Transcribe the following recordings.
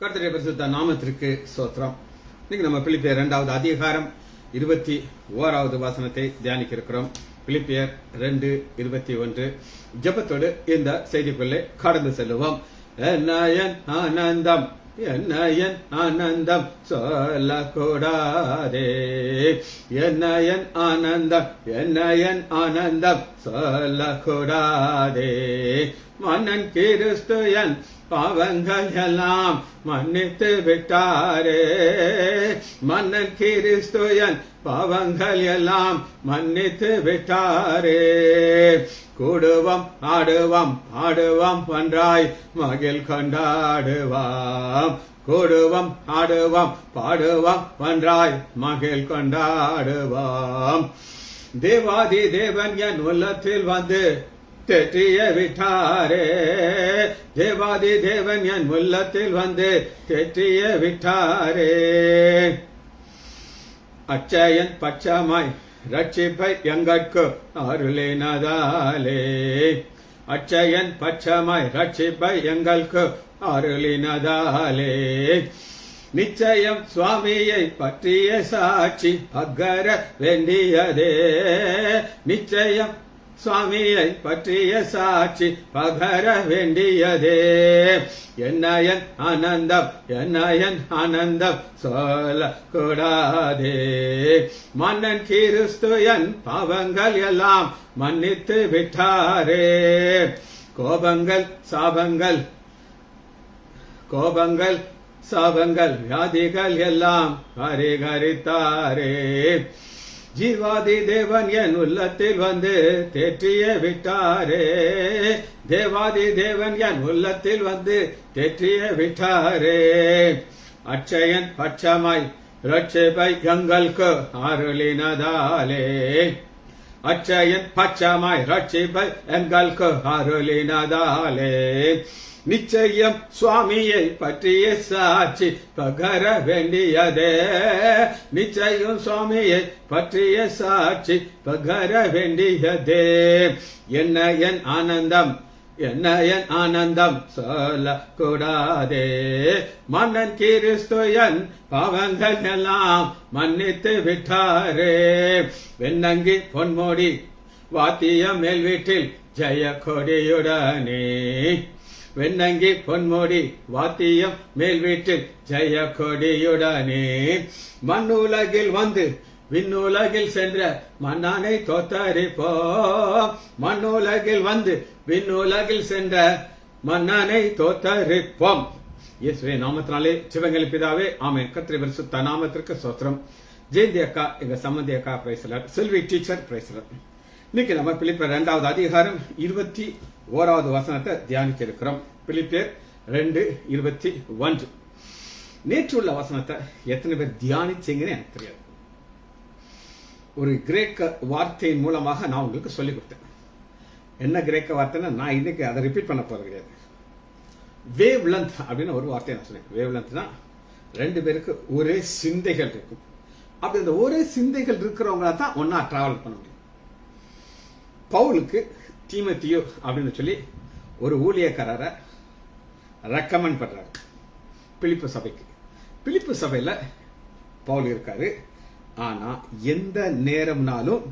கர்த்தருடைய பரிசுத்த நாமத்திற்கு ஸ்தோத்திரம். இன்னைக்கு நம்ம பிலிப்பியர் 2வது அதிகாரம் 21வது வசனத்தை தியானிக்க இருக்கிறோம். பிலிப்பியர் 2:21 ஜெபத்தோடு இந்த செய்திக்குள்ளே கடந்து செல்லுவோம். என் ஆனந்தம் என் ஆனந்தம் சொல்லக்கூடாதே, என் ஆனந்தம் என் ஆனந்தம் சொல்லக்கூடாதே. மன்னன் கிறிஸ்துயன் பாவங்கள் எல்லாம் மன்னித்து விட்டாரே, மன்னன் கிறிஸ்துயன் பாவங்கள் எல்லாம் மன்னித்து விட்டாரே. கூடுவோம் ஆடுவோம் ஆடுவோம் ஒன்றாய் மகிழ் கொண்டாடுவாம், கூடுவோம் ஆடுவோம் பாடுவோம் ஒன்றாய் மகிழ் கொண்டாடுவாம். தேவாதி தேவன் என் உள்ளத்தில் வந்து தேற்றிய விட்டாரே, தேவாதி தேவன் என் உள்ளத்தில் வந்து தேற்றிய விட்டாரே. அச்சயன் பச்சமாய் ரட்சிப்பை எங்கட்கு அருளினதாலே, அச்சயன் பச்சமாய் ரட்சிப்பை எங்களுக்கு அருளினதாலே. நிச்சயம் சுவாமியை பற்றிய சாட்சி பகர வேண்டியதே, நிச்சயம் சுவாமியை பற்றிய சாட்சி பகர வேண்டியதே. என் ஆனந்தம் என் ஆனந்தம் சொல்லக்கூடாதே. மன்னன் கிறிஸ்துயன் பாவங்கள் எல்லாம் மன்னித்து விட்டாரே. கோபங்கள் சாபங்கள் கோபங்கள் சாபங்கள் வியாதிகள் எல்லாம் பரிகரித்தாரே. ஜீவாதி தேவன் என் உள்ளத்தில் வந்து தேற்றிய விட்டாரே, தேவாதி தேவன் என் உள்ளத்தில் வந்து தேற்றிய விட்டாரே. அச்சயன் பட்சமாய் ரட்சிப்பை எங்களுக்கு அருளினதாலே, அச்சயன் பட்சமாய் ரட்சிப்பை எங்களுக்கு அருளினதாலே. நிச்சயம் சுவாமியை பற்றிய சாட்சி பகர வேண்டியதே, நிச்சயம் சுவாமியை பற்றிய சாட்சி பகர வேண்டியதே. என் ஆனந்தம் என் ஆனந்தம் சொல்லக்கூடாதே. மன்னன் கிறிஸ்துயன் பாவங்கள் எல்லாம் மன்னித்து விட்டாரே. வெண்ணங்கி பொன்மோடி வாத்திய மேல் வீட்டில் ஜெய கொடியுடனே, வெண்ணங்கி பொன்மோடி வாத்தியம் மேல் வீட்டில் ஜெய கொடியுடனே. மண்ணுலகில் வந்து விண்ணுலகில் சென்ற மன்னானை தோத்தரிப்போம், மண்ணுலகில் வந்து விண்ணுலகில் சென்ற மன்னானை தோத்தரிப்போம். இயேசுவின் நாமத்தினாலே சிவங்கள் பிதாவே ஆமென். கர்த்தருடைய பரிசுத்த நாமத்திற்கு ஸ்தோத்திரம். ஜெயந்தி அக்கா எங்க சம்பந்தி அக்கா பிரைஸ்லர், செல்வி டீச்சர் பிரைஸ்லர். இன்னைக்கு நம்ம பிலிப்பியர் 2வது அதிகாரம் 21வது வசனத்தை தியானிக்க இருக்கிறோம். பிலிப்பியர் 2:21. நேற்று உள்ள வசனத்தை எத்தனை பேர் தியானிச்சீங்கன்னு எனக்கு தெரியாது. ஒரு கிரேக்க வார்த்தையின் மூலமாக நான் உங்களுக்கு சொல்லிக் கொடுத்தேன். என்ன கிரேக்க வார்த்தைன்னா நான் இன்னைக்கு அதை ரிப்பீட் பண்ண போறது கிடையாது. வேவ் லென்த் அப்படின்னு ஒரு வார்த்தையை நான் சொன்னேன். வேவ் லென்த்னா ரெண்டு பேருக்கு ஒரே சிந்தைகள் இருக்கும். அப்படி இந்த ஒரே சிந்தைகள் இருக்கிறவங்கள தான் ஒன்னா டிராவல் பண்ண முடியும். பவுலுக்கு தீமோத்தேயு அப்படின்னு சொல்லி ஒரு ஊழியக்காரரை ரெக்கமெண்ட் பண்றாரு பிலிப்பு சபைக்கு. பிலிப்பு சபையில பவுல் இருக்காரு. ஆனா எந்த நேரம்னாலும்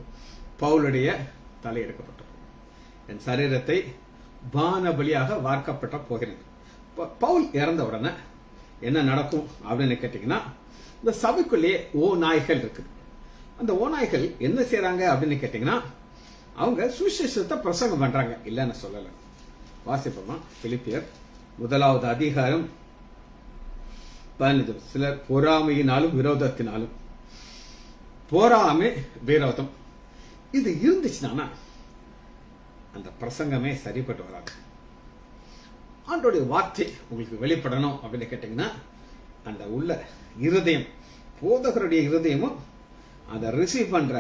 பவுலுடைய தலை எடுக்கப்பட்டது. என் சரீரத்தை பானபலியாக வார்க்கப்பட்ட போகிறேன். பவுல் இறந்த உடனே என்ன நடக்கும் அப்படின்னு கேட்டீங்கன்னா, இந்த சபைக்குள்ளேயே ஓநாய்கள் இருக்குது. அந்த ஓநாய்கள் என்ன செய்யறாங்க அப்படின்னு கேட்டீங்கன்னா, அவங்க சுவிசேஷத்தை பிரசங்கம் பண்றாங்க. இல்லன்னு சொல்லல. வாசிப்போமா? பிலிப்பியர் 1வது அதிகாரம் 15. சிலர் பொறாமையினாலும் விரோதத்தினாலும், பொறாமை விரோதம் இது இருந்துச்சுன்னா அந்த பிரசங்கமே சரிப்பட்டு வராது. ஆண்டோடைய வார்த்தை உங்களுக்கு வெளிப்படணும் அப்படின்னு கேட்டீங்கன்னா, அந்த உள்ள இருதயம், போதகருடைய இருதயமும் அதை ரிசீவ் பண்ற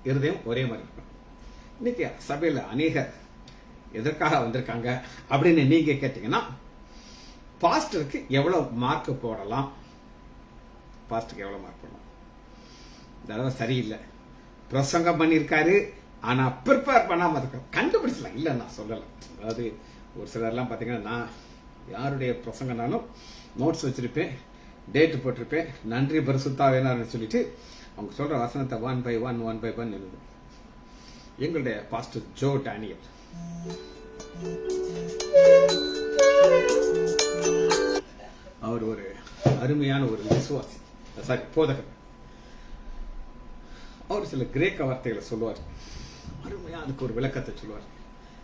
இருதயம் ஒரே மாதிரி இருக்கும். இன்னைக்கு சபையில அநேகர் எதற்காக வந்திருக்காங்க அப்படின்னு நீங்க கேட்டீங்கன்னா, பாஸ்டருக்கு எவ்வளவு மார்க் போடலாம், பாஸ்டருக்கு எவ்வளவு மார்க் போடலாம், தடவை சரியில்லை, பிரசங்கம் பண்ணியிருக்காரு ஆனா ப்ரிப்பேர் பண்ணாம இருக்க, கண்டுபிடிச்சலாம். இல்ல நான் சொல்லல. அதாவது ஒரு சிலர்லாம் பாத்தீங்கன்னா, நான் யாருடைய பிரசங்கனாலும் நோட்ஸ் வச்சிருப்பேன், டேட் போட்டிருப்பேன். நன்றி பரிசுத்தா வேணாம்னு சொல்லிட்டு அவங்க சொல்ற வசனத்தை 1 by 1 எழுதும். எங்களுடைய பாஸ்டர் ஜோ டேனியல். அவர் ஒரு அருமையான ஒரு விசுவாசி, போதகர். அவர் சில கிரேக்க வார்த்தைகளை சொல்லுவார், அருமையா அதுக்கு ஒரு விளக்கத்தை சொல்லுவார்.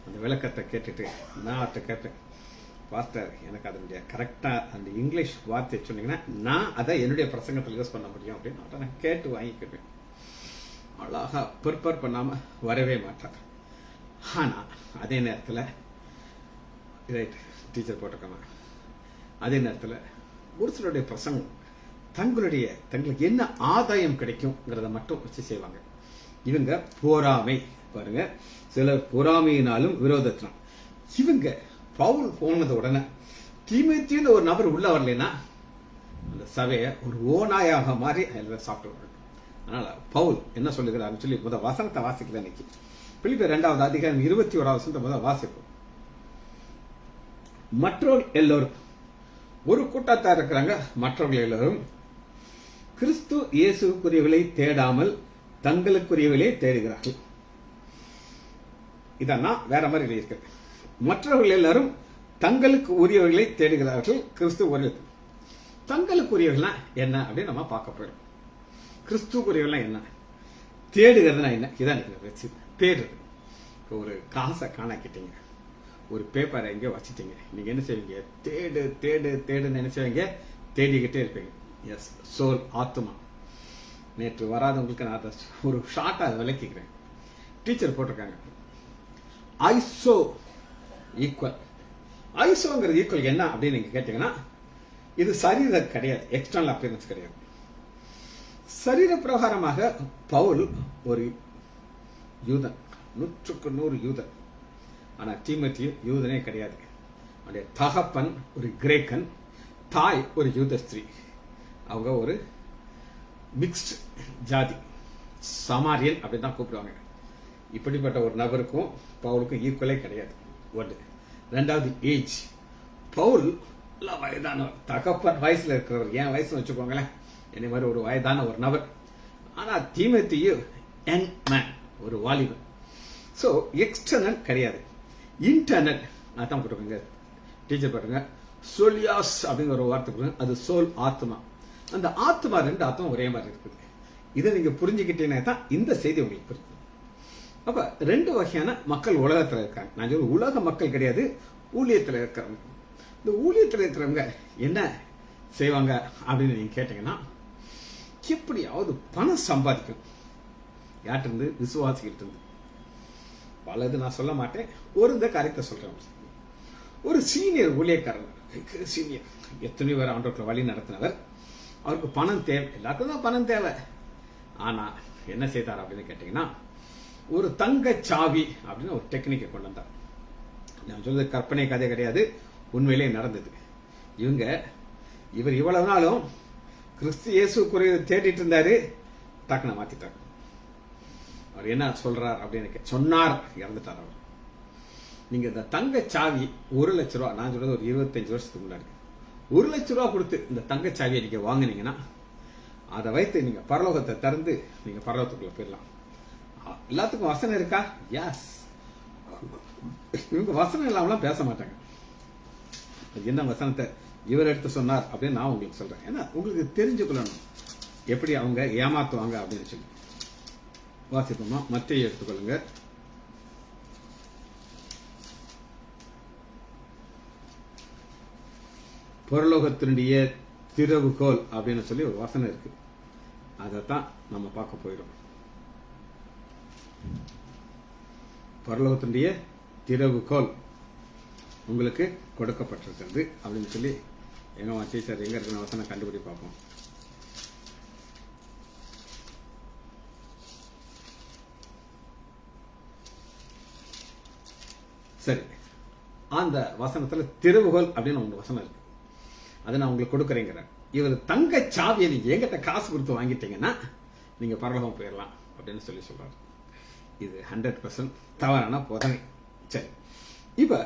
அந்த விளக்கத்தை கேட்டுட்டு நான் அவர்கிட்ட கேட்பேன், பாஸ்டர் எனக்கு அதனுடைய கரெக்டா அந்த இங்கிலீஷ் வார்த்தையை சொன்னீங்கன்னா நான் அதை என்னுடைய பிரசங்கத்தில் யூஸ் பண்ண முடியும் அப்படின்னு அவர்கிட்ட நான் கேட்டு வாங்கிக்கிட்டேன். அழகா ப்ரிப்பேர் பண்ணாம வரவே மாட்டார். ஆனா அதே நேரத்தில் ரைட் டீச்சர் போட்டிருக்காங்க, அதே நேரத்தில் ஒரு சிலருடைய பிரசங்கம் தங்களுக்கு என்ன ஆதாயம் கிடைக்கும்ங்கிறத மட்டும் வச்சு செய்வாங்க. இவங்க பொறாமை பாருங்க, சிலர் பொறாமையினாலும் விரோதத்தினாலும். இவங்க பவுல் போனது உடனே தீமோத்தேயுன்னு ஒரு நபர் உள்ள வரலைன்னா அந்த சபையை ஒரு ஓநாயாக மாறி அதில் சாப்பிட்டு. அதனால பவுல் என்ன சொல்லுகிறாருன்னு சொல்லி முதல் வசனத்தை வாசிக்கிறேன். இன்னைக்கு பிலிப்பியர் 2வது அதிகாரம் 21வது வசனத்தை முதல் வாசிப்போம். மற்றவர்கள் எல்லோரும் ஒரு கூட்டத்தார் இருக்கிறாங்க. மற்றவர்கள் எல்லோரும் கிறிஸ்து இயேசுக்குரியவர்களை தேடாமல் தங்களுக்குரியவர்களே தேடுகிறார்கள். இதெல்லாம் வேற மாதிரி இருக்கு. மற்றவர்கள் எல்லாரும் தங்களுக்கு உரியவர்களை தேடுகிறார்கள், கிறிஸ்து ஒரு தங்களுக்குரியவர்கள் என்ன அப்படின்னு நம்ம பார்க்க போறோம். கிறிஸ்துக்குரியவர்கள் என்ன, தேடுகிறதுனா என்ன, இதான் தேடுறது. ஒரு காசை காணாக்கிட்டீங்க, ஒரு பேப்பரை எங்கேயோ வச்சுட்டீங்க, நீங்க என்ன செய்வீங்க? தேடு தேடு தேடுன்னு என்ன செய்வீங்க? தேடிக்கிட்டே இருப்பீங்க. எஸ், சோல், ஆத்மா. நேற்று வராதவங்களுக்கு நான் ஒரு ஷார்ட்டா விளக்கிக்கிறேன். டீச்சர் போட்டிருக்காங்க ஐசோ ஈக்குவல். ஐசோங்கிறது ஈக்குவல் என்ன அப்படின்னு நீங்க கேட்டீங்கன்னா, இது சரீர கிடையாது, எக்ஸ்டர்னல் அப்பியரன்ஸ் கிடையாது. சரீர பிரகாரமாக பவுல் ஒரு யூதன், 100க்கு 100 யூதன். ஆனா தீமோத்தேயு யூதனே கிடையாது. அவருடைய தகப்பன் ஒரு கிரேக்கன், தாய் ஒரு யூத ஸ்திரீ. அவங்க ஒரு மிக்ஸ்ட் ஜாதி, சமாரியன் அப்படின்னு தான் கூப்பிடுவாங்க. இப்படிப்பட்ட ஒரு நபருக்கும் பவுலுக்கும் ஈக்குவலே கிடையாது. ஒன்று. ரெண்டாவது ஏஜ். பவுல் வயதானவர், தகப்பன் வயசுல இருக்கிறவர், என் வயசுல வச்சுக்கோங்களேன், என்ன மாதிரி ஒரு வயதான ஒரு நபர். ஆனா தீமோத்தேயு யங் மேன், ஒரு வாலிபன். சோ எக்ஸ்டர்னல் கிடையாது, இன்டர்னல். அதான் போட்டுக்கோங்க, டீச்சர் பாருங்க, சோலியாஸ் அப்படிங்கிற ஒரு வார்த்தை கொடுங்க. அது சோல், ஆத்மா. அந்த ஆத்மா, ரெண்டு ஆத்மா ஒரே மாதிரி இருக்குது. இதை நீங்க புரிஞ்சுக்கிட்டீங்கன்னா தான் இந்த செய்தி உங்களுக்கு புரியும். அப்ப ரெண்டு வகையான மக்கள் உலகத்துல இருக்காங்க. நான் சொல்ல உலக மக்கள் கிடையாது, ஊழியத்துல இருக்கிறவங்க. இந்த ஊழியத்துல இருக்கிறவங்க என்ன செய்வாங்க அப்படின்னு நீங்க கேட்டீங்கன்னா, எப்படியாவது பணம் சம்பாதிக்கும். யார்கிட்ட இருந்து? விசுவாசிகிட்டு இருந்து. பலது நான் சொல்ல மாட்டேன், ஒரு இந்த காரியத்தை சொல்றேன். ஒரு சீனியர் ஊழியக்காரர், சீனியர், எத்தனையோ பேர் ஆண்டவர்களை வழி நடத்தினவர். அவருக்கு பணம் தேவை, எல்லாருக்கும் தான் பணம் தேவை. ஆனா என்ன செய்தார் அப்படின்னு கேட்டீங்கன்னா, ஒரு தங்க சாவி அப்படின்னு ஒரு டெக்னிக்கை கொண்டு வந்தார். நான் சொல்றது கற்பனை கதை கிடையாது, உண்மையிலே நடந்தது. இவர் இவ்வளவு நாளும் கிறிஸ்து இயேசுக்குரிய தேடிட்டு இருந்தாரு, டக்குன மாத்திட்டார். அவர் என்ன சொல்றார் அப்படின்னு சொன்னார், இறந்துட்டார் அவர். நீங்க இந்த தங்க சாவி 1 லட்ச ரூபா, நான் சொல்றது ஒரு 25 வருஷத்துக்கு முன்னாடி, 1 லட்ச ரூபா கொடுத்து இந்த தங்க சாவியை நீங்க வாங்கினீங்கன்னா, அதை வைத்து நீங்க பரலோகத்தை திறந்து நீங்க பரலோகத்துக்குள்ள போயிடலாம். எல்லாத்துக்கும் வசனம் இருக்கா? எஸ். இவங்க வசனம் இல்லாமலாம் பேச மாட்டாங்க. என்ன வசனத்தை இவர் எடுத்து சொன்னார் அப்படின்னு நான் உங்களுக்கு சொல்றேன். ஏன்னா உங்களுக்கு தெரிஞ்சுக்கொள்ளணும் எப்படி அவங்க ஏமாத்துவாங்க அப்படின்னு சொல்லி. வாசிப்போமா? மத்தேயு எடுத்துக்கொள்ளுங்க. பரலோகத்தினுடைய திறவுகோல் அப்படின்னு சொல்லி ஒரு வசனம் இருக்கு. அதைத்தான் நம்ம பார்க்க போயிடும். பரலோகத்தினுடைய திறவுகோல் உங்களுக்கு கொடுக்கப்பட்டிருக்கிறது அப்படின்னு சொல்லி எங்க டீச்சர் எங்க இருக்கிற வசனம் கண்டுபிடி பார்ப்போம். சரி, அந்த வசனத்துல திறவுகோல் அப்படின்னு ஒரு வசனம் இருக்கு. அதை நான் உங்களுக்கு கொடுக்குறேங்கிறேன். இவர் தங்க சாவியை நீங்க எங்கிட்ட காசு கொடுத்து வாங்கிட்டீங்கன்னா நீங்க பரலோகம் போயிடலாம் அப்படின்னு சொல்லி சொல்றாரு. இது 100% தவறான போதனை. சரி, இப்ப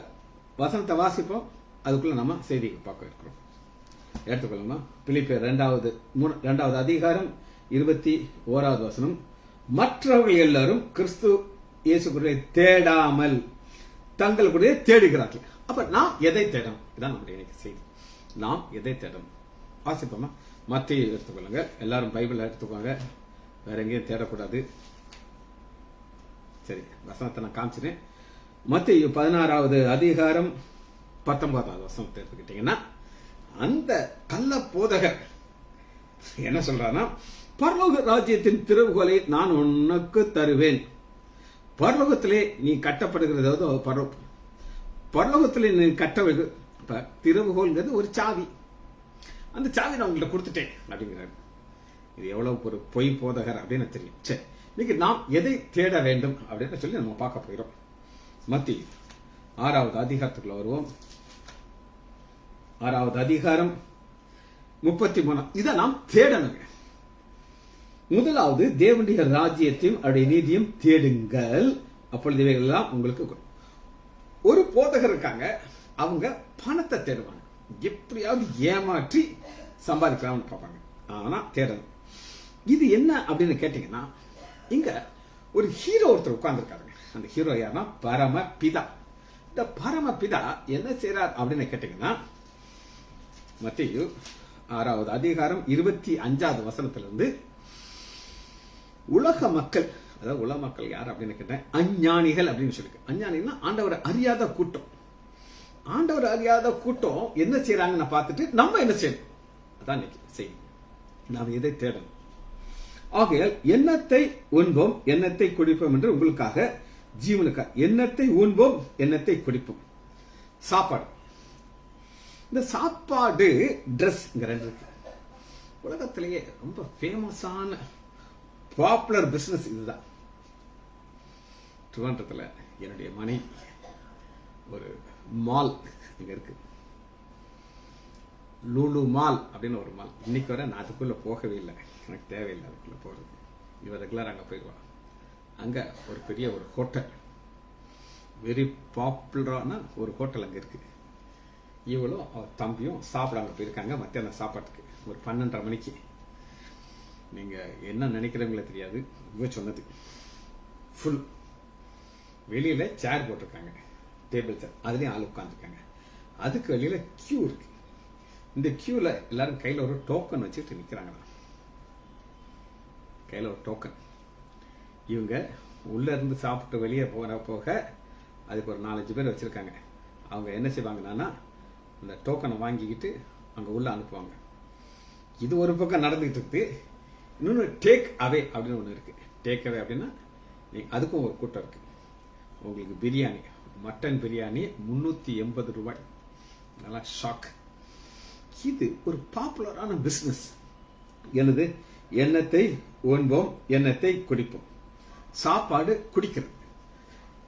வசனத்தை வாசிப்போம், அதுக்குள்ள நம்ம செய்திக்கு பார்க்க இருக்கிறோம். எடுத்துக்கொள்ளுமா, பிலிப்பியர் 2வது அதிகாரம் 21வது வசனம். மற்றவர்கள் எல்லாரும் கிறிஸ்து இயேசுக்குள்ளே தேடாமல் தங்களுக்குள்ளே தேடுகிறார்கள். அப்ப நாம் எதை தேடணும்? இதான் நம்முடைய இன்னைக்கு செய்தி. நாம் எதை தேடணும்? வாசிப்போமா? மத்தேயு எடுத்துக்கொள்ளுங்க. எல்லாரும் பைபிள் எடுத்துக்கோங்க, வேற எங்கேயும் தேடக்கூடாது. சரி, வசனத்தை நான் காமிச்சினேன். மத்தேயு 16வது அதிகாரம் 19வது வசனத்தை எடுத்துக்கிட்டீங்கன்னா, அந்த கள்ள போதகர் என்ன சொல்றான்னா, பரலோக ராஜ்யத்தின் திறவுகோலை நான் உனக்கு தருவேன். பரலோகத்திலே நீ கட்டப்படுகிறதோ பரலோகத்திலே நீ திறவுகோல்ங்கிறது ஒரு சாவி. அந்த சாவி நான் உங்கள்கிட்ட கொடுத்துட்டேன் அப்படிங்கிறாரு. இது எவ்வளவு ஒரு பொய் போதகர் அப்படின்னு தெரியும். சரி, இன்னைக்கு நாம் எதை தேட வேண்டும் அப்படின்னு சொல்லி நம்ம பார்க்க போகிறோம். மத்தேயு 6வது அதிகாரத்துக்குள்ள வருவோம். 6வது அதிகாரம் 33. இதை நாம் தேடணுங்க. முதலாவது தேவனுடைய ராஜ்யத்தையும் அவருடைய நீதியும் தேடுங்கள், அப்பொழுது இவைகள் எல்லாம் உங்களுக்கு. ஒரு போதகர் இருக்காங்க, அவங்க பணத்தை தேடுவாங்க, எப்படியாவது ஏமாற்றி சம்பாதிக்கலாம்னு பார்ப்பாங்க. ஆனா தேடணும். இது என்ன அப்படின்னு கேட்டீங்கன்னா, இங்க ஒரு ஹீரோ ஒருத்தர் உட்கார்ந்துருக்காருங்க. அந்த ஹீரோ யாருன்னா பரமபிதா. இந்த பரமபிதா என்ன செய்யறார் அப்படின்னு கேட்டீங்கன்னா, மத்தேயு 6வது அதிகாரம் 25வது வசனத்திலிருந்து உலக மக்கள், அதாவது உலக மக்கள் யார் அப்படின்னு கேட்டேன், அஞ்ஞானிகள் அப்படின்னு சொல்லி. அஞ்ஞானிகள்னா ஆண்டவரை அறியாத கூட்டம். ஆண்டவர் அறியாத கூட்டம் என்ன செய்யறாங்கன்னு பார்த்துட்டு நம்ம என்ன செய்யணும், அதான் இன்னைக்கு செய்யும். நாம் எதை தேடணும். ஆகையால் எண்ணத்தை உண்போம் எண்ணத்தை குடிப்போம் என்று உங்களுக்காக ஜீவனுக்காக. எண்ணத்தை உண்போம் எண்ணத்தை குடிப்போம். சாப்பாடு, இந்த சாப்பாடு ட்ரெஸ் ரெண்டு இருக்கு. உலகத்திலேயே ரொம்ப ஃபேமஸான பாப்புலர் பிசினஸ் இதுதான். திருவனந்தபுரத்தில் என்னுடைய மனைவி ஒரு மால் இங்க இருக்கு, லூலு மால் அப்படின்னு ஒரு மால். இன்னைக்கு வரை நான் அதுக்குள்ள போகவே இல்லை, எனக்கு தேவையில்லை அதுக்குள்ள போறது. இவ ரெகுலர் அங்க போயிடுவான். அங்க ஒரு பெரிய ஒரு ஹோட்டல், வெரி பாப்புலரான ஒரு ஹோட்டல் அங்க இருக்கு. இவளும் அவர் தம்பியும் சாப்பிட அங்க போயிருக்காங்க மத்தியான சாப்பாட்டுக்கு ஒரு 12:30 மணிக்கு. நீங்க என்ன நினைக்கிறவங்களே தெரியாது, இவ சொன்னது ஃபுல். வெளியில சேர் போட்டிருக்காங்க, டேபிள் சேர், அதுலயும் ஆள் உட்காந்துருக்காங்க. அதுக்கு வெளியில கியூ இருக்கு. இந்த கியூல எல்லாரும் கையில ஒரு டோக்கன் வச்சுட்டு நிக்கிறாங்க. கையில ஒரு டோக்கன். இவங்க உள்ள இருந்து சாப்பிட்டு வெளியே போக அதுக்கு ஒரு 4-5 பேர் வச்சிருக்காங்க. அவங்க என்ன செய்வாங்கன்னா, இந்த டோக்கனை வாங்கிக்கிட்டு அங்க உள்ள அனுப்புவாங்க. இது ஒரு பக்கம் நடந்துகிட்டு இருக்கு. இன்னொன்று டேக் அவே அப்படின்னு ஒண்ணு இருக்கு. டேக் அவே அப்படின்னா அதுக்கும் ஒரு கூட்டம் இருக்கு. உங்களுக்கு பிரியாணி, மட்டன் பிரியாணி 380 ரூபாய். நல்லா ஷாக். இது ஒரு பாப்புலரான பிசினஸ். என்னது? எண்ணத்தை உண்போம் எண்ணத்தை குடிப்போம். சாப்பாடு குடிக்கிறது.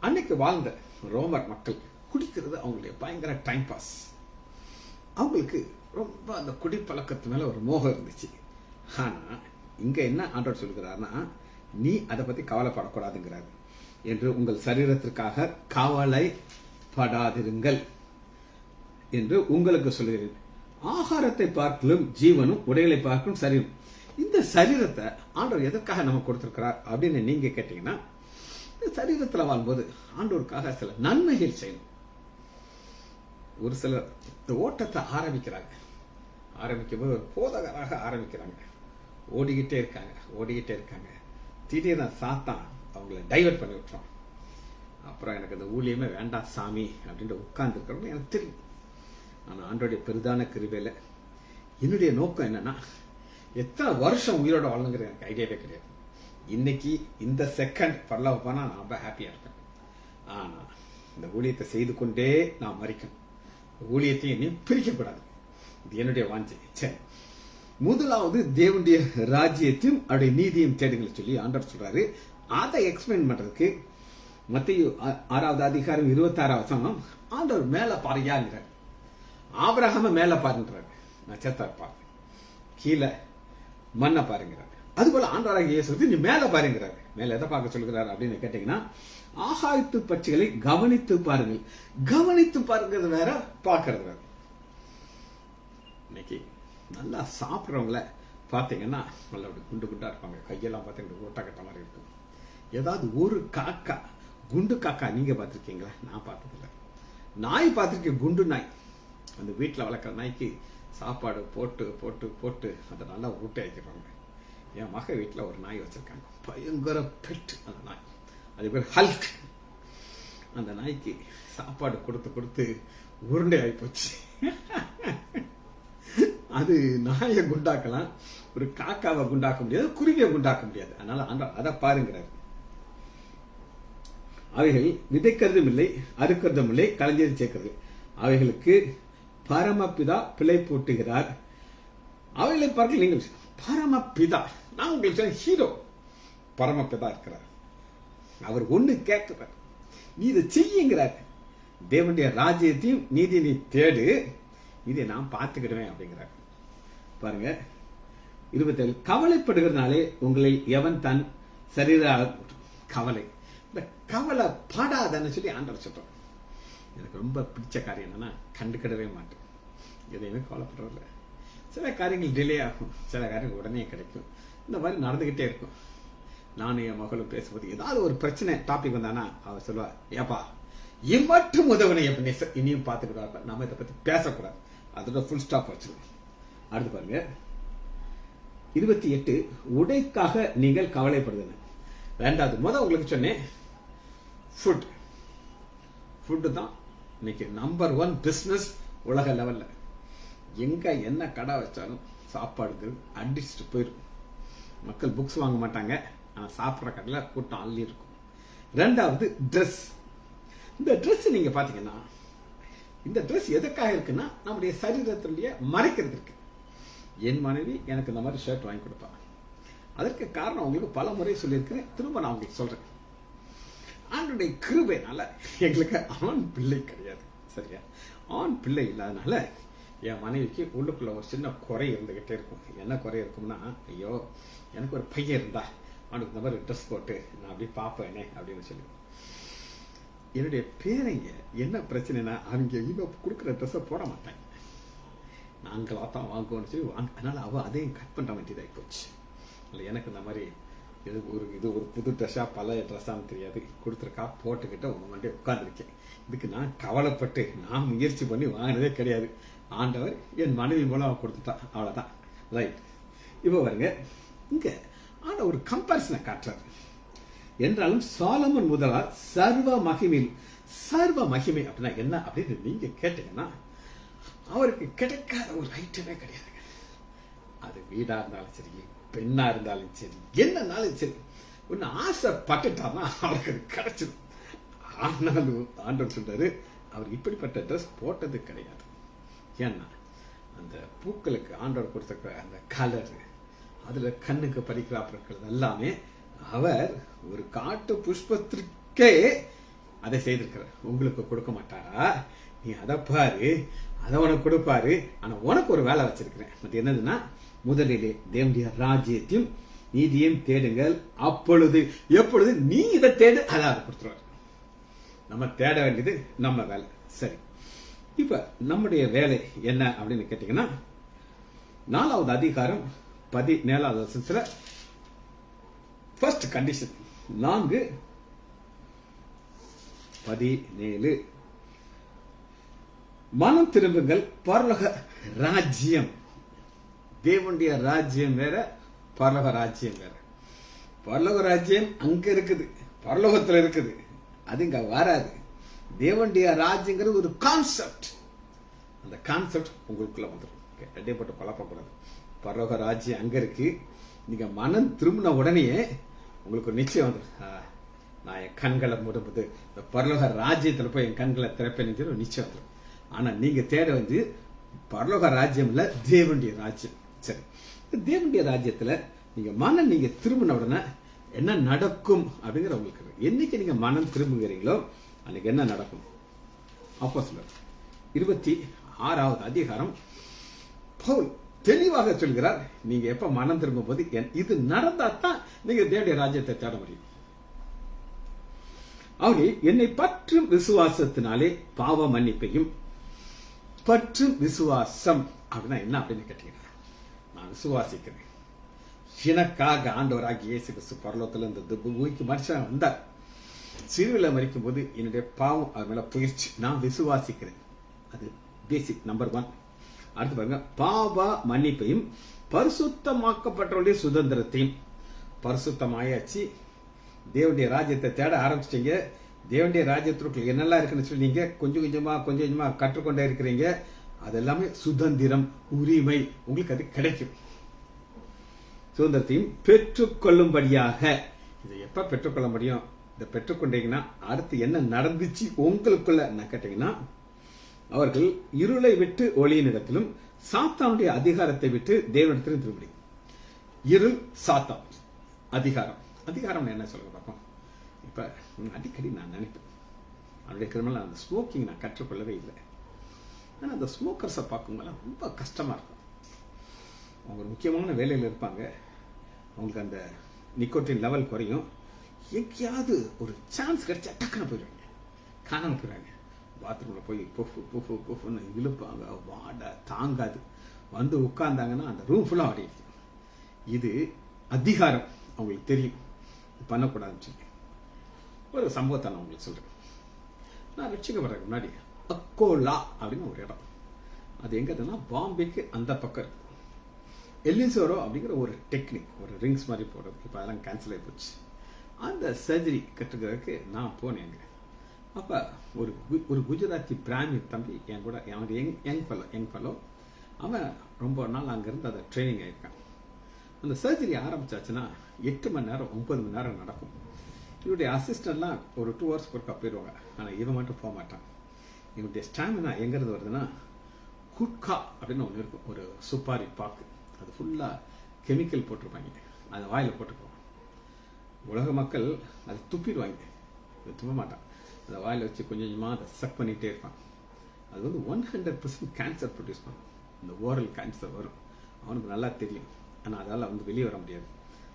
அன்னைக்கு வாழ்ந்த ரோமர் மக்கள் குடிக்கிறது அவங்களுடைய பயங்கர டைம் பாஸ். அவங்களுக்கு ரொம்ப அந்த குடிப்பழக்கத்து மேல ஒரு மோகம் இருந்துச்சு. ஆனா இங்க என்ன ஆண்டவர் சொல்கிறார்னா, நீ அதை பத்தி கவலைப்படக்கூடாதுங்கிறார். என்று உங்கள் சரீரத்திற்காக கவலைப்படாதிருங்கள் என்று உங்களுக்கு சொல்கிறேன். ஆகாரத்தை பார்க்கலும் ஜீவனும், உடைகளை பார்க்கலும் சரீரம். இந்த சரீரத்தை ஆண்டவர் எதற்காக நம்ம கொடுத்திருக்கிறார் அப்படின்னு நீங்க கேட்டீங்கன்னா, இந்த சரீரத்தில் வாழும்போது ஆண்டவருக்காக சில நன்மைகள் செய்யணும். ஒரு சிலர் இந்த ஓட்டத்தை ஆரம்பிக்கும் போது ஒரு போதகராக ஆரம்பிக்கிறாங்க. ஓடிக்கிட்டே இருக்காங்க. திடீர்னு சாத்தான் அவங்கள டைவர்ட் பண்ணி விட்டுறோம். அப்புறம் எனக்கு அந்த ஊழியமே வேண்டாம் சாமி அப்படின்ட்டு உட்கார்ந்து இருக்கிறவங்க எனக்கு தெரியும். ஆனா ஆண்டோடைய பெரிதான கிருபையில என்னுடைய நோக்கம் என்னன்னா, எத்தனை வருஷம் உயிரோட வாழணுங்கிற எனக்கு ஐடியாவே கிடையாது. இன்னைக்கு இந்த செகண்ட் பரலோக போனா நான் ரொம்ப ஹாப்பியா இருப்பேன். ஆனா இந்த ஊழியத்தை செய்து கொண்டே நான் மறிக்கணும். ஊழியத்தையும் என்னையும் பிரிக்கக்கூடாது. இது என்னுடைய வாஞ்சை. சரி, முதலாவது தேவனுடைய ராஜ்யத்தையும் அவருடைய நீதியும் தேடுங்கள் சொல்லி ஆண்டவர் சொல்றாரு. அதை எக்ஸ்பிளைன் பண்றதுக்கு மத்தேயு 6வது அதிகாரம் 26வது வசனம், ஆண்டவர் மேல பாருங்கிறார். ஆபிரகாம மேல பாருங்கிறார், நட்சத்திர பாரு, கீழே மண்ணை பாருங்கிறார். அதுபோல ஆண்டவராக இயேசு நீ மேல பாருங்கிறார். மேல எதை பார்க்க சொல்கிறார் அப்படின்னு கேட்டீங்கன்னா, ஆகாயத்து பட்சிகளை கவனித்து பாருங்கள். கவனித்து பாருங்கிறது வேற, பார்க்கறது வேற. இன்னைக்கு நல்லா சாப்பிட்றவங்கள பார்த்தீங்கன்னா நல்லா அப்படி குண்டு குண்டா இருப்பாங்க, கையெல்லாம் பார்த்தீங்கன்னா ஓட்டா கட்ட மாதிரி இருக்கும். ஏதாவது ஒரு காக்கா, குண்டு காக்கா நீங்க பார்த்துருக்கீங்களா? நான் பார்த்ததில்ல. நாய் பார்த்துருக்கேன், குண்டு நாய். அந்த வீட்டில் வளர்க்குற நாய்க்கு சாப்பாடு போட்டு போட்டு போட்டு அதை நல்லா ஊட்டி ஆக்கிடுவாங்க. என் மக வீட்டில் ஒரு நாய் வச்சிருக்காங்க, பயங்கர பெட் அந்த நாய், அது பேர் ஹல்க். அந்த நாய்க்கு சாப்பாடு கொடுத்து கொடுத்து உருண்டை ஆகி போச்சு. அது நாயை குண்டாக்கலாம், ஒரு காக்காவை குண்டாக்க முடியாது, குருவியை குண்டாக்க முடியாது. அதனால அதை பாருங்கிறார். அவைகள் விதைக்கிறதும் இல்லை, அறுக்கிறதும் இல்லை, களஞ்சியம் சேர்க்கிறது. அவைகளுக்கு பரமபிதா பிழை போட்டுகிறார். அவைகளை பார்க்க நீங்கள் பரமபிதா, நான் உங்களுக்கு ஹீரோ பரமபிதா இருக்கிறார். அவர் ஒண்ணு கேட்கிறார், நீ இதை செய்யுங்கிறார். தேவனுடைய ராஜ்யத்தையும் நீதி நீ தேடு, இதை நான் பார்த்துக்கிடுவேன் அப்படிங்கிறார். பாருங்க 27, கவலைப்படுகிறதுனாலே உங்களை எவன் தன் சரீர கவலை, இந்த கவலை பாடாதன்னு சொல்லி ஆண்டவர் சொல்றோம். எனக்கு ரொம்ப பிடிச்ச காரியம் என்னன்னா, கண்டுக்கிடவே மாட்டேன், எதையுமே கவலைப்படுறதில்ல. சில காரியங்கள் டிலே ஆகும், சில காரியங்கள் உடனே கிடைக்கும். இந்த மாதிரி நடந்துகிட்டே இருக்கும். நானும் என் மகளும் பேசும்போது ஏதாவது ஒரு பிரச்சனை டாபிக் வந்தானா அவர் சொல்லுவா, ஏப்பா இம்மட்டும் உதவனை எப்படி இனியும் பார்த்துக்கிட்டாரு, நம்ம இதை பத்தி பேசக்கூடாது, அதோட ஃபுல் ஸ்டாப் வச்சிருக்கோம். அடுத்து பாருங்க 28, உடைக்காக நீங்கள் கவலைப்படுதுன்னு. ரெண்டாவது உங்களுக்கு சொன்னேன், ஃபுட் தான் இன்னைக்கு நம்பர் 1 பிசினஸ் உலக லெவல்ல. எங்க என்ன கடை வச்சாலும் சாப்பாடுக்கு அடிச்சுட்டு போயிருக்கும். மக்கள் புக்ஸ் வாங்க மாட்டாங்க, ஆனா சாப்பிட்ற கடையில் கூட்டம் அள்ளி இருக்கும். ரெண்டாவது ட்ரெஸ். இந்த ட்ரெஸ் நீங்க பாத்தீங்கன்னா, இந்த ட்ரெஸ் எதுக்காக இருக்குன்னா நம்முடைய சரீரத்தினுடைய மறைக்கிறது இருக்கு. என் மனைவி எனக்கு இந்த மாதிரி ஷர்ட் வாங்கி கொடுப்பா. அதற்கு காரணம் உங்களுக்கு பல முறை சொல்லியிருக்கிறேன், திரும்ப நான் உங்களுக்கு சொல்றேன். ஆண்டுடைய கிருபைனால எங்களுக்கு ஆண் பிள்ளை கிடையாது, சரியா? ஆண் பிள்ளை இல்லாதனால என் மனைவிக்கு உள்ளுக்குள்ள ஒரு சின்ன குறை இருந்துகிட்டே இருக்கும். என்ன குறை இருக்கும்னா, ஐயோ எனக்கு ஒரு பையன் இருந்தா அவனுக்கு இந்த மாதிரி ட்ரெஸ் போட்டு நான் அப்படி பார்ப்பேனே அப்படின்னு சொல்லி. என்னுடைய பேரைங்க என்ன பிரச்சனைனா, அவங்க இவங்க கொடுக்குற ட்ரெஸ்ஸை போட மாட்டாங்க, நாங்களா தான் வாங்குவோம்னு சொல்லி அதனால அவ அதையும் கட் பண்ண வேண்டியதாகி போச்சு. இல்லை எனக்கு இந்த மாதிரி இது ஒரு புது ட்ரெஸ்ஸா பல ட்ரெஸ்ஸான்னு தெரியாது, கொடுத்துருக்கா போட்டுக்கிட்ட உங்க வண்டி உட்காந்துருக்கேன். இதுக்கு நான் கவலைப்பட்டு நான் முயற்சி பண்ணி வாங்கினதே கிடையாது. ஆண்டவர் என் மனைவி மூலம் கொடுத்துட்டா, அவ்வளவுதான். ரைட். இப்போ பாருங்க, இங்க ஆனா ஒரு கம்பேரிசனை காட்டுறாரு. என்றாலும் சாலமன் முதலார் சர்வ மகிமை அப்படின்னா என்ன அப்படின்னு நீங்க கேட்டீங்கன்னா, அவருக்கு கிடைக்காத ஒரு ஐட்டமே கிடையாதுங்க. அது வீடா இருந்தாலும் சரி, பெண்ணா இருந்தாலும் சரி, என்னன்னாலும் சரி, ஒன்னு ஆசைப்பட்டுட்டார்னா அவருக்கு அது கிடைச்சிடும். ஆனாலும் ஆண்டவர் சொல்றாரு, அவர் இப்படிப்பட்ட ட்ரெஸ் போட்டது கிடையாது. ஏன்னா அந்த பூக்களுக்கு ஆண்டவர் கொடுத்த அந்த கலர், அதுல கண்ணுக்கு பறிக்கிறாப்பு இருக்கிறது எல்லாமே அவர் ஒரு காட்டு புஷ்பத்திற்கே அதை செய்திருக்கிறார். உங்களுக்கு கொடுக்க மாட்டாரா? நீ அதை பாரு, அதை உனக்கு கொடுப்பாரு. ஆனா உனக்கு ஒரு வேலை வச்சிருக்கிறேன். அது என்னதுன்னா, முதலிலே தேவனுடைய ராஜ்யத்தையும் நீதியையும் தேடுங்கள், அப்பொழுது எப்பொழுது நீ இதை தேடு, அதை கொடுத்துருவார். நம்ம தேட வேண்டியது நம்ம வேலை. சரி, இப்ப நம்முடைய வேலை என்ன அப்படின்னு கேட்டீங்கன்னா, 4வது அதிகாரம் 17வது வசனத்துல ஃபர்ஸ்ட் கண்டிஷன் 4:17, மனம் திரும்புங்கள், பரலோக ராஜ்யம். தேவனுடைய ராஜ்யம் வேற, பரலோக ராஜ்யம் வேற. பரலோக ராஜ்யம் அங்க இருக்குது, பரலோகத்துல இருக்குது, அது இங்க வராது. தேவனுடைய ராஜ்யங்கிறது ஒரு கான்செப்ட். அந்த கான்செப்ட் உங்களுக்குள்ள வந்துடும். ரெண்டே போட்டு குழப்பக்கூடாது. பரலோக ராஜ்யம் அங்க இருக்கு. நீங்க மனம் திரும்பின உடனே உங்களுக்கு நிச்சயம் வந்துடும், நான் என் கண்களை மூடும்போது இந்த பரலோக ராஜ்யத்துல போய் என் கண்களை திறப்பேன்னு நிச்சயம் வந்துடும். ஆனா நீங்க தேட வந்து பரலோக ராஜ்யம் இல்ல, தேவனுடைய ராஜ்யம். சரி, தேவனுடைய ராஜ்யத்துல நீங்க திரும்பின உடனே என்ன நடக்கும் அப்படிங்கிற உங்களுக்கு, என்னைக்கு நீங்க மனம் திரும்புகிறீங்களோ அன்னைக்கு என்ன நடக்கும்? அப்போஸ்தலர் 26வது அதிகாரம் பவுல் தெளிவாக சொல்கிறார். நீங்க எப்ப மனம் திரும்பும் போது இது நடந்தாதான் நீங்க தேவனுடைய ராஜ்யத்தை தேட முடியும். அவர்கள் என்னை பற்றும் விசுவாசத்தினாலே பாவ மன்னிப்பையும் பற்று விசுவாசம் அப்படின்னா என்ன அப்படின்னு கேட்டீங்கன்னா, நான் விசுவாசிக்கிறேன் எனக்காக ஆண்டவராக இயேசு கிறிஸ்து பரலோகத்துல இந்த பூமிக்கு மனுஷன் வந்தார். சிறுவில மறிக்கும் போது என்னுடைய பாவம் அது மேல போயிடுச்சு. நான் விசுவாசிக்கிறேன். அது பேசிக் நம்பர் 1. அடுத்து பாருங்க, பாவ மன்னிப்பையும் பரிசுத்தமாக்கப்பட்டவருடைய சுதந்திரத்தையும். பரிசுத்தமாயாச்சு, தேவனுடைய ராஜ்யத்தை தேட ஆரம்பிச்சிட்டீங்க. தேவனுடைய ராஜ்யத்திற்குள் என்னெல்லாம் இருக்குன்னு சொல்லி நீங்க கொஞ்சம் கொஞ்சமா கற்றுக்கொண்டே இருக்கிறீங்க. அது எல்லாமே சுதந்திரம், உரிமை உங்களுக்கு அது கிடைக்கும். சுதந்திரத்தையும் பெற்றுக்கொள்ளும்படியாக. இதை எப்ப பெற்றுக்கொள்ள முடியும்? இதை பெற்றுக்கொண்டீங்கன்னா அடுத்து என்ன நடந்துச்சு உங்களுக்குள்ள கேட்டீங்கன்னா, அவர்கள் இருளை விட்டு ஒளியினிடத்திலும் சாத்தானுடைய அதிகாரத்தை விட்டு தேவனிடத்திலும் திரும்பி. இருள், சாத்தான், அதிகாரம் என்ன சொல்லுங்க பார்ப்போம். இப்ப அடிக்கடி நான் நினைப்பேன், அவருடைய கிரிமினல் அந்த ஸ்மோக்கிங் நான் கற்றுக்கொள்ளவே இல்லை. ஆனா அந்த ஸ்மோக்கர்ஸை பார்க்கும்போது ரொம்ப கஷ்டமா இருக்கும். அவங்க முக்கியமான வேலையில் இருப்பாங்க, அவங்களுக்கு அந்த நிக்கோட்டின் லெவல் குறையும். எங்கேயாவது ஒரு சான்ஸ் கிடைச்சா டக்குன்னு போயிடுவாங்க, காணாம போயிடுவாங்க. பாத்ரூம்ல போய் புஃப்னு இழுப்பாங்க, வாட தாங்காது. வந்து உட்கார்ந்தாங்கன்னா அந்த ரூம் ஃபுல்லா ஆடிடுச்சு. இது அதிகாரம், அவங்களுக்கு தெரியும் பண்ணக்கூடாதுன்னு சொல்லி. ஒரு சம்பவத்தை நான் உங்களுக்கு சொல்றேன். நான் ரட்சிக்கப்படுறதுக்கு முன்னாடி அக்கோலா அப்படின்னு ஒரு இடம், அது எங்க இருக்குன்னா பாம்பேக்கு அந்த பக்கம் இருக்கு. எலிசோரோ அப்படிங்கிற ஒரு டெக்னிக், ஒரு ரிங்ஸ் மாதிரி போடுறது, இப்போ அதெல்லாம் கேன்சல் ஆகி போச்சு. அந்த சர்ஜரி கற்றுக்கிறதுக்கு நான் போனேங்க. அப்போ ஒரு குஜராத்தி பிராமி தம்பி என் கூட, அவன் யங் ஃபெல்லோ, அவன் ரொம்ப நாள் அங்கேருந்து அதை ட்ரைனிங் ஆகிருக்கான். அந்த சர்ஜரி ஆரம்பிச்சாச்சுன்னா 8 மணி நேரம் 9 மணி நேரம் நடக்கும். இவருடைய அசிஸ்டன்ட்லாம் ஒரு 2 ஹவர்ஸ் ஒருக்கா போயிடுவாங்க. ஆனால் இவன் மட்டும் போக மாட்டான். இவனுடைய ஸ்டாமினா எங்கேருந்து வருதுன்னா, குட்கா அப்படின்னு ஒன்று இருக்கும், ஒரு சுப்பாரி பாக்கு, அது ஃபுல்லாக கெமிக்கல் போட்டிருப்பாங்க, அதை வாயில் போட்டுக்குவோம். உலக மக்கள் அதை துப்பிடுவாங்க, அதை துப்ப மாட்டான். அந்த வாயில் வச்சு கொஞ்சம் கொஞ்சமாக அதை சக் பண்ணிகிட்டே இருப்பான். அது வந்து 100% கேன்சர் ப்ரொடியூஸ் பண்ணும். இந்த ஓரல் கேன்சர் வரும், அவனுக்கு நல்லா தெரியும். ஆனால் அதால் வந்து வெளியே வர முடியாது.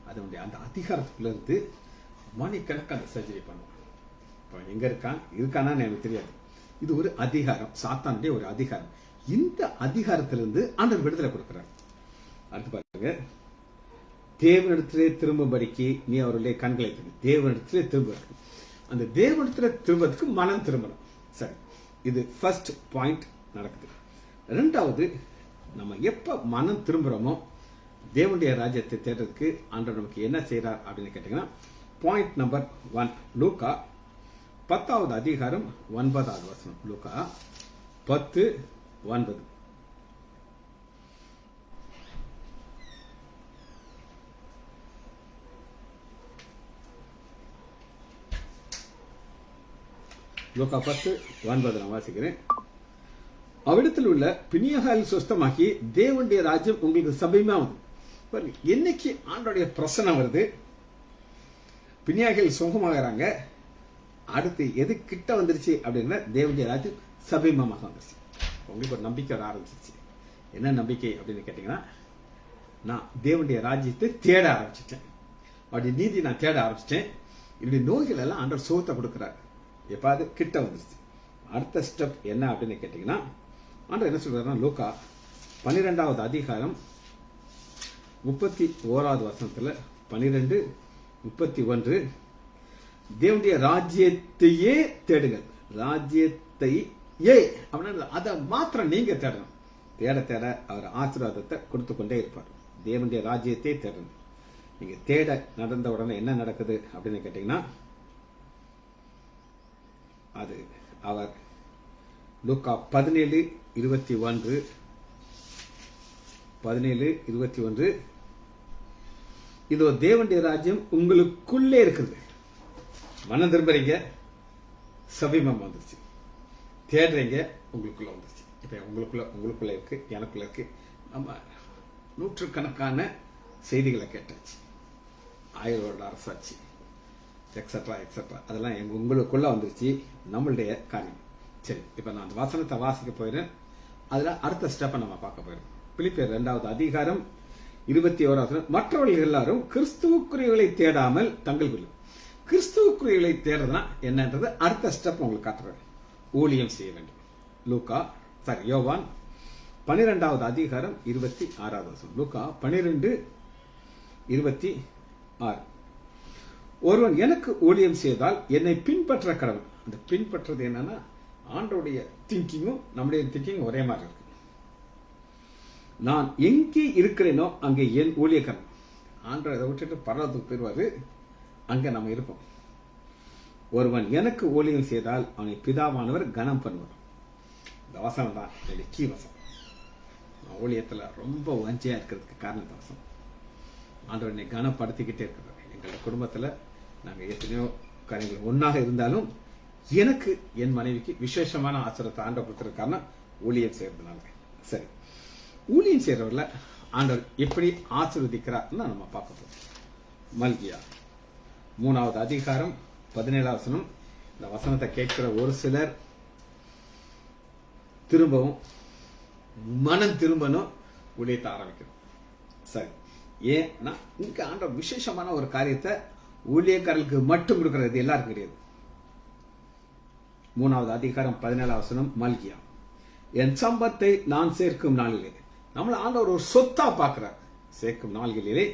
அதனுடைய அந்த அதிகாரத்துக்குள்ளேருந்து மணிக்கணக்கு அந்த சர்ஜரி பண்ணுவான். இப்போ எங்கே இருக்கானான்னு எனக்கு தெரியாது. இது ஒரு அதிகாரம், சாத்தானுடைய ஒரு அதிகாரம். இந்த அதிகாரத்திலிருந்து ஆண்டவர் விடுதலை கொடுக்கிறார். அடுத்து பாருங்க, தேவனிடத்திலே திரும்பும்படிக்கு நீ அவருடைய கண்களை தேவனிடத்திலே திரும்ப. அந்த தேவனிடத்திலே திரும்புவதற்கு மனம் திரும்பணும். சரி, இது ஃபர்ஸ்ட் பாயிண்ட் நடக்குது. 2வது, நம்ம எப்ப மனம் திரும்புறோமோ தேவனுடைய ராஜ்யத்தை தேடுறதுக்கு ஆண்டவர் நமக்கு என்ன செய்யறார் அப்படின்னு கேட்டீங்கன்னா, பாயிண்ட் நம்பர் 1, லூக்கா 10வது அதிகாரம் 9வது வசனம். லூக்கா 10:9. லூக்கா 10:9 நான் வாசிக்கிறேன். அவ்விடத்தில் உள்ள பிணியகால் சுஸ்தமாக்கி தேவனுடைய ராஜ்யம் உங்களுக்கு சபையுமா வந்து. என்னைக்கு ஆண்டோடைய பிரசனை வருது, பிணியாகிகள் சுகமாகறாங்க, அடுத்து எது கிட்ட வந்துருச்சு அப்படின்னா தேவனுடைய ராஜ்யம் சபைமமாக வந்துருச்சு. உங்களுக்கு ஒரு நம்பிக்கை வர ஆரம்பிச்சிருச்சு. என்ன நம்பிக்கை அப்படின்னு கேட்டீங்கன்னா, நான் தேவனுடைய ராஜ்யத்தை தேட ஆரம்பிச்சிட்டேன், அப்படி நீதி நான் தேட ஆரம்பிச்சிட்டேன். இப்படி நோய்கள் எல்லாம் ஆண்டவர் சுகத்தை கொடுக்கிறார். எப்பாவது கிட்ட வந்துருச்சு. அடுத்த ஸ்டெப் என்ன அப்படின்னு கேட்டீங்கன்னா, ஆண்டவர் என்ன சொல்றாருன்னா, லூக்கா 12வது அதிகாரம் 31வது வசனத்துல 12:31, தேவனுடைய ராஜ்யத்தையே தேடுங்கள். ராஜ்யத்தையே அப்படின்னா அதை மாத்திரம் நீங்க தேடணும். தேட தேட அவர் ஆசீர்வாதத்தை கொடுத்து கொண்டே இருப்பார். தேவனுடைய ராஜ்யத்தை தேடணும். நீங்க தேட நடந்த உடனே என்ன நடக்குது அப்படின்னு கேட்டீங்கன்னா, அது அவர் லூக்கா 17:21 இதோ தேவனுடைய ராஜ்யம் உங்களுக்குள்ளே இருக்குது. மனம் திரும்புறீங்க, சபைமம் வந்துருச்சு. தேடுறீங்க, உங்களுக்குள்ள வந்துருச்சு. இப்ப உங்களுக்குள்ள இருக்கு, எனக்குள்ள இருக்கு. நம்ம நூற்றுக்கணக்கான செய்திகளை கேட்டாச்சு, 1000 வருட அரசாட்சி, எக்ஸட்ரா எக்ஸட்ரா, அதெல்லாம் உங்களுக்குள்ள வந்துருச்சு. நம்மளுடைய காரியம். சரி, இப்ப நான் அந்த வசனத்தை வாசிக்க போயிடுறேன். அதுல அடுத்த ஸ்டெப்பை நம்ம பார்க்க போயிடும். பிலிப்பியர் 2வது அதிகாரம் 21வது, மற்றவர்கள் எல்லாரும் கிறிஸ்துவுக்குரியவர்களை தேடாமல் தங்களுக்குள்ள. கிறிஸ்துவுக்குரியவர்களை தேடுறதுனா என்னன்றது அடுத்த ஸ்டெப் உங்களுக்கு காட்டுறேன். ஊழியம் செய்ய வேண்டும். லூக்கா யோவான் 12வது அதிகாரம் 26வது வசனம். லூக்கா 12:26. ஒருவன் எனக்கு ஊழியம் செய்தால் என்னை பின்பற்ற கடவுள். அந்த பின்பற்றது என்னன்னா, ஆண்டோடைய திங்கிங்கும் நம்முடைய திங்கிங் ஒரே மாதிரி இருக்கு. நான் எங்கே இருக்கிறேனோ அங்கே என் ஊழியக்காரன். ஆண்டவர் இதை விட்டுட்டு பரலோகத்துக்கு போயிடுவாரு, அங்க நம்ம இருப்போம். ஒருவன் எனக்கு ஊழியம் செய்தால் அவனை பிதாவானவர் கனம் பண்ணுவார். இந்த வசனம் தான் என்னுடைய கீ வசனம். ஊழியத்துல ரொம்ப வஞ்சியா இருக்கிறதுக்கு காரணம் இந்த வசனம். ஆண்டவர் என்னை கனப்படுத்திக்கிட்டே இருக்கிறார். எங்களோட குடும்பத்துல நாங்க எத்தனையோ காரியங்கள் ஒன்னாக இருந்தாலும் எனக்கு என் மனைவிக்கு விசேஷமான ஆச்சரியத்தை ஆண்டவர் கொடுத்திருக்காருன்னா ஊழியம் செய்யறதுனால. சரி, ஊழியம் செய்யறவர்ல ஆண்டவர் எப்படி ஆசீர்வதிக்கிறார்னு நம்ம பார்க்க போறோம். மல்கியா 3வது அதிகாரம் 17வது வசனம். இந்த வசனத்தை கேட்கிற ஒரு சிலர் திரும்பவும் மனம் திரும்பணும், ஊழியத்தை ஆரம்பிக்கணும். சரி, ஏன்னா இங்க ஆண்டவர் விசேஷமான ஒரு காரியத்தை ஊழியக்காரர்களுக்கு மட்டும் கொடுக்கிறது, எல்லாருக்கும் கிடையாது. 3வது அதிகாரம் 17வது வசனம். மல்கியா, என் சம்பத்தை நான் சேர்க்கும் நாளிலே. நம்மள ஆண்டவர் ஒரு சொத்தா பார்க்கிறார். சேர்க்கும் நாள்களிலே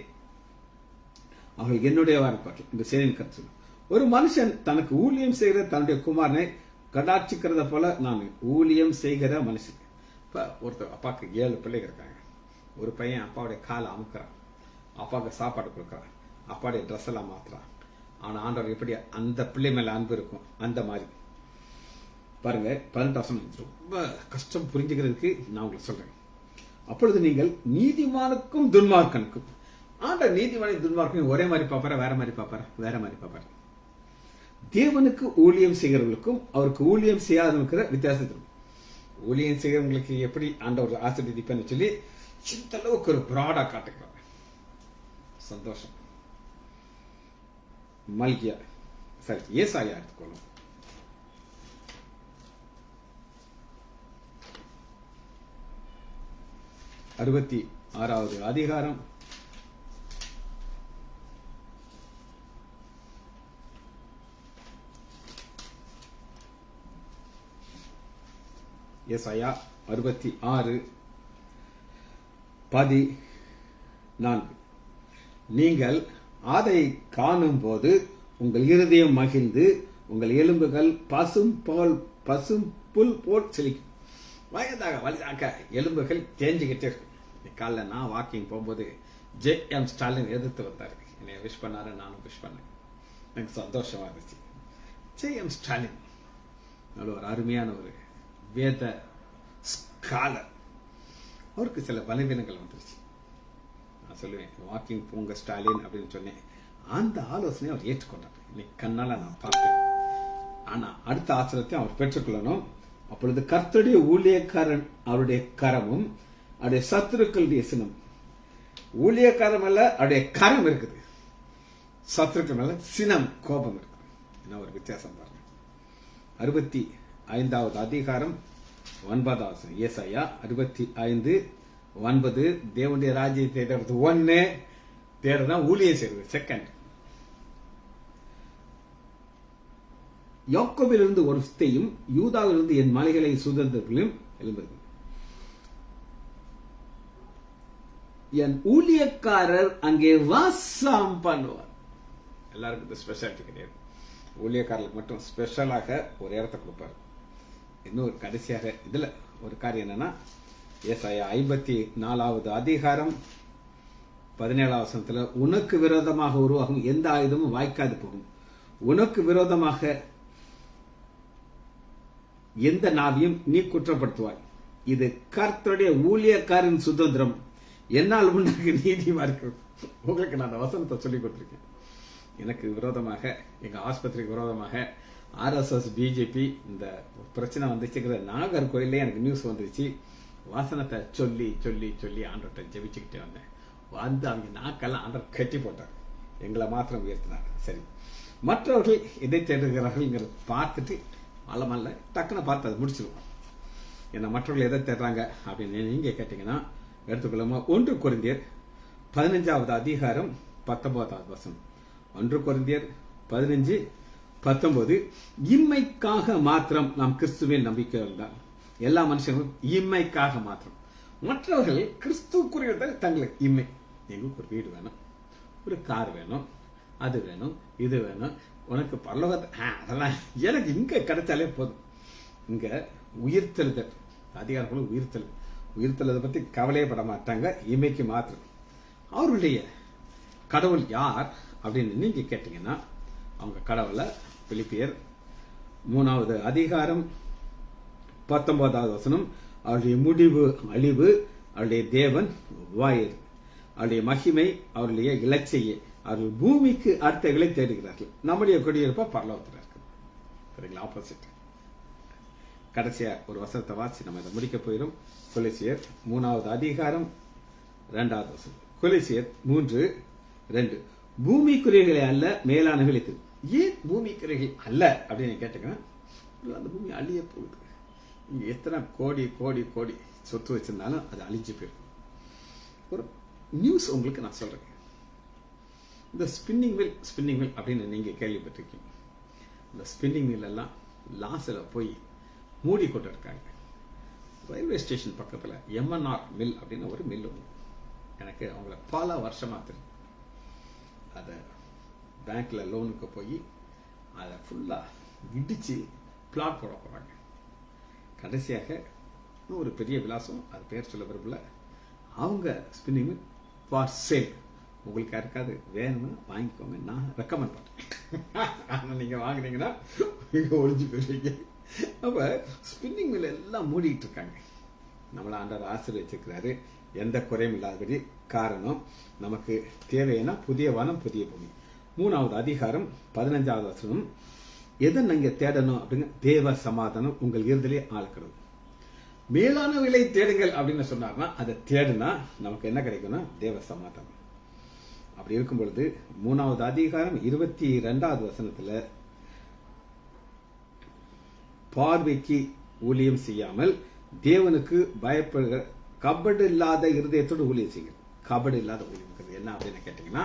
அவர்கள் என்னுடையவா இருப்பார்கள் இந்த செய்தியின் கருத்து. ஒரு மனுஷன் தனக்கு ஊழியம் செய்கிற தன்னுடைய குமாரனை கடாட்சிக்கிறத போல நான் ஊழியம் செய்கிற மனுஷன். இப்ப ஒருத்தர் அப்பாவுக்கு 7 பிள்ளைங்க இருக்காங்க. ஒரு பையன் அப்பாவுடைய காலை அமுக்குறான், அப்பாவுக்கு சாப்பாடு கொடுக்குறான், அப்பாவுடைய ட்ரெஸ் எல்லாம் மாத்துறான். ஆனா ஆண்டவர் எப்படி அந்த பிள்ளை மேல அன்பு இருக்கும், அந்த மாதிரி பாருங்க. 18 வசனம் ரொம்ப கஷ்டம் புரிஞ்சுக்கிறதுக்கு நான் உங்களுக்கு சொல்றேன். அப்பொழுது நீங்கள் நீதிமானுக்கும் துன்மார்க்கனுக்கும், ஆண்டவர் நீதிமான துன்மார்க்கும் ஒரே மாதிரி பார்ப்பாரா, வேற மாதிரி பார்ப்பாரா? வேற மாதிரி பார்ப்பாரு. தேவனுக்கு ஊழியம் செய்கிறவர்களுக்கும் அவருக்கு ஊழியம் செய்யாதவனுக்கு வித்தியாசம். ஊழியம் செய்கிறவங்களுக்கு எப்படி ஆண்டவர் ஆசீர்வதிப்பேன்னு சொல்லி இந்த அளவுக்கு ஒரு பிராடா காட்டுக்கிறார். சந்தோஷம். மல்கியா, சரி, ஏசாயா எடுத்துக்கொள்ளும். அறுபத்தி 6வது அதிகாரம் 66:14. நீங்கள் அதை காணும் போது உங்கள் இருதயம் மகிழ்ந்து உங்கள் எலும்புகள் பசும் புல் போல் செழிக்கும். வயதாக வலிதாக எலும்புகள் தேஞ்சுக்கிட்டே இருக்கும். காலைல நான் வாக்கிங் போகும்போது ஜே.எம். ஸ்டாலின் எதிர்த்து வந்தாரு. என்னை விஷ் பண்ணாரு, நானும் விஷ் பண்ணேன். எனக்கு சந்தோஷமா இருந்துச்சு. ஜே.எம். ஸ்டாலின் ஒரு அருமையான ஒரு வேத ஸ்காலர். அவருக்கு சில பலவீனங்கள் வந்துருச்சு. நான் சொல்லுவேன், வாக்கிங் போங்க ஸ்டாலின் அப்படின்னு சொன்னேன். அந்த ஆலோசனையை அவர் ஏற்றுக்கொண்டார். இன்னைக்கு கண்ணால நான் பார்த்தேன். ஆனா அடுத்த ஆசிரியத்தை அவர் பெற்றுக்கொள்ளணும். அப்பொழுது கர்த்தருடைய ஊழியக்காரன் அவருடைய கரமும் அவருடைய சத்துருக்களுடைய சினம். ஊழியக்காரம் அல்ல, அவருடைய கரம் இருக்குது. சத்துருக்கள் மேல சினம், கோபம் இருக்குது. என்ன ஒரு வித்தியாசம் பாருங்க. 65வது அதிகாரம் 9வது வசனம். ஏசாயா 65:9. தேவனுடைய ராஜ்யத்தை தேடுறது 1, தேடுறதா ஊழியம் செய்வது 2. யாக்கோபிலிருந்து ஒரு வித்தையும் யூதாவிலிருந்து என் மலைகளை சுதந்திரங்களையும் எழும்புகிறது. என் ஊழியக்காரர் அங்கே வாசம் பண்ணுவார். எல்லாருக்கும் இந்த ஸ்பெஷாலிட்டி கிடையாது. ஊழியக்காரர்களுக்கு மட்டும் ஸ்பெஷலாக ஒரு இடத்தை கொடுப்பார். இன்னொரு கடைசியாக இதுல ஒரு காரியம் என்னன்னா, ஏசாயா 54வது அதிகாரம் 17வது வசனத்துல, உனக்கு விரோதமாக உருவாகும் எந்த ஆயுதமும் வாய்க்காது போகும், உனக்கு விரோதமாக எந்த நாவியும் நீ குற்றப்படுத்துவாய், இது கர்த்தருடைய ஊழியக்காரின் சுதந்திரம், என்னால் உனக்கு நீதிமா இருக்கு. உங்களுக்கு நான் அந்த வசனத்தை சொல்லி கொடுத்திருக்கேன். எனக்கு விரோதமாக, எங்க ஆஸ்பத்திரிக்கு விரோதமாக RSS பிஜேபி இந்த பிரச்சனை வந்துச்சுங்கிற நாகர்கோயிலே எனக்கு நியூஸ் வந்துருச்சு. வாசனத்தை சொல்லி சொல்லி சொல்லி ஆண்டவர்கிட்ட ஜெபிச்சுக்கிட்டே வந்தேன். வந்து அவங்க நாக்கெல்லாம் ஆண்டவர் கட்டி போட்டார். எங்களை மாத்திரம் உயர்த்தினார். சரி, மற்றவர்கள் எதை தேடுகிறார்கள் பார்த்துட்டு அல்லமல்ல டக்குன்னு பார்த்து அதை முடிச்சிருவோம். ஏன்னா மற்றவர்கள் எதை தேடுறாங்க அப்படின்னு நீங்க கேட்டீங்கன்னா எடுத்துக்கொள்ளாம 1 கொரிந்தியர் 15வது அதிகாரம் 19வது வசனம். 1 கொரிந்தியர் 15:19. இம்மைக்காக மாத்திரம் நாம் கிறிஸ்துவின் நம்பிக்கை இருந்தால் எல்லா மனுஷங்களும் இம்மைக்காக மாத்திரம். மற்றவர்கள் கிறிஸ்துக்குரியதை தங்களுக்கு இம்மை. எங்களுக்கு ஒரு வீடு வேணும், ஒரு கார் வேணும், அது வேணும், இது வேணும், உனக்கு பரலோகத்தை அதெல்லாம் எனக்கு இங்க கிடைச்சாலே போதும். இங்க உயிர்த்தெழுதல் அதிகாரங்களும் உயிர்த்தெழுதை பத்தி கவலையே பட மாட்டாங்க, இமைக்கு மாத்திரம். அவருடைய கடவுள் யார் அப்படின்னு நீங்க கேட்டீங்கன்னா, அவங்க கடவுளை பிலிப்பியர் 3வது அதிகாரம் 19வது வசனம், அவருடைய முடிவு அழிவு, அவருடைய தேவன் வாயிறு, அவருடைய மகிமை, அவருடைய இலச்சையே, அவர்கள் பூமிக்கு அர்த்தங்களை தேடுகிறார்கள். நம்முடைய குடியிருப்ப பரலோகத்தில் இருக்கு. ஆப்போசிட். கடைசியா ஒரு வசனத்தை வாசி நம்ம இதை முடிக்க போயிடும். கொலோசியர் 3வது அதிகாரம் 2வது வசனம். கொலோசியர் 3:2. பூமிக்குரியர்களை அல்ல மேலானவைகளை தேடு. ஏன் பூமிக்குரியர்கள் அல்ல அப்படின்னு கேட்டுங்க, அந்த பூமி அழிய போகுது. நீங்க எத்தனை கோடி கோடி கோடி சொத்து வச்சிருந்தாலும் அது அழிஞ்சு போயிருக்கும். ஒரு நியூஸ் உங்களுக்கு நான் சொல்றேன். இந்த ஸ்பின்னிங் மில் அப்படின்னு நீங்க கேள்விப்பட்டிருக்கீங்க. இந்த ஸ்பின்னிங் மில் எல்லாம் லாஸ்ல போய் மூடி கொண்டு இருக்காங்க. ரயில்வே ஸ்டேஷன் பக்கத்துல MNR மில் அப்படின்னு ஒரு மில் ஒன்று. எனக்கு அவங்கள பல வருஷமா தெரியும். அதை பேங்க்ல லோனுக்கு போய் அதை ஃபுல்லா இடிச்சு பிளாட் போட போறாங்க. கடைசியாக ஒரு பெரிய விலாசம், அது பேர் சொல்ல விரும்பல, அவங்க ஸ்பின்னிங் மில் ஃபார் சேல். உங்களுக்கு யாருக்காவது வேணும்னு வாங்கிக்கோங்க, நான் ரெக்கமெண்ட் பண்றேன். நீங்க வாங்கினீங்கன்னா நீங்க ஒழிஞ்சு போயிருவீங்க. அப்ப ஸ்பின்னிங் மில் எல்லாம் மூடிட்டு இருக்காங்க. நம்மள ஆண்டவர் ஆசீர்வதிச்சிருக்கிறாரு, எந்த குறையும் இல்லாதபடி. காரணம், நமக்கு தேவையான புதிய வானம் புதிய பூமி. 3வது அதிகாரம் 15வது வசனம், எதை நீங்க தேடணும் அப்படிங்க, தேவ சமாதானம் உங்கள் இருதலே ஆளுக்கிறது. மேலானவைகளை தேடுங்கள் அப்படின்னு சொன்னார்னா, அதை தேடுனா நமக்கு என்ன கிடைக்கும்னா தேவ சமாதானம். அப்படி இருக்கும் பொழுது 3வது அதிகாரம் 22வது வசனத்துல, பார்வைக்கு ஊழியம் செய்யாமல் தேவனுக்கு பயப்படுகிற கபடு இல்லாத இருதயத்தோடு ஊழியம் செய்யுங்க. கபடு இல்லாத ஊழியம் என்ன அப்படின்னு கேட்டீங்கன்னா,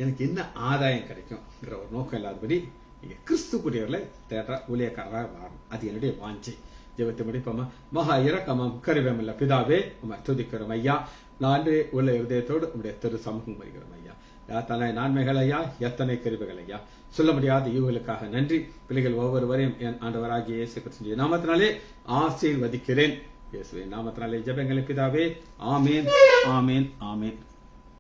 எனக்கு என்ன ஆதாயம் கிடைக்கும்ங்கிற ஒரு நோக்கம் இல்லாதபடி நீங்க கிறிஸ்துக்குரியவர்களை தேடுற ஊழியக்காரராக மாறும். அது என்னுடைய வாஞ்சை. ஜெபத்தை முடிப்போமா? மகா இரக்கமும் கருவேமில்ல பிதாவே, உம்மை துதிக்கிறோம் ஐயா. நான் உள்ள இருதயத்தோடு உங்களுடைய திரு சமூகம் வருகிறோம் ஐயா. எத்தனை நன்மைகள் ஐயா, எத்தனை கருவிகள் ஐயா, சொல்ல முடியாத ஈவுகளுக்காக நன்றி. பிள்ளைகள் ஒவ்வொருவரையும் என் ஆண்டவராகிய இயேசு கிறிஸ்துவின் நாமத்தினாலே ஆசீர்வதிக்கிறேன். இயேசுவின் நாமத்தினாலே ஜெபங்களை பிதாவே. ஆமேன், ஆமேன், ஆமேன்.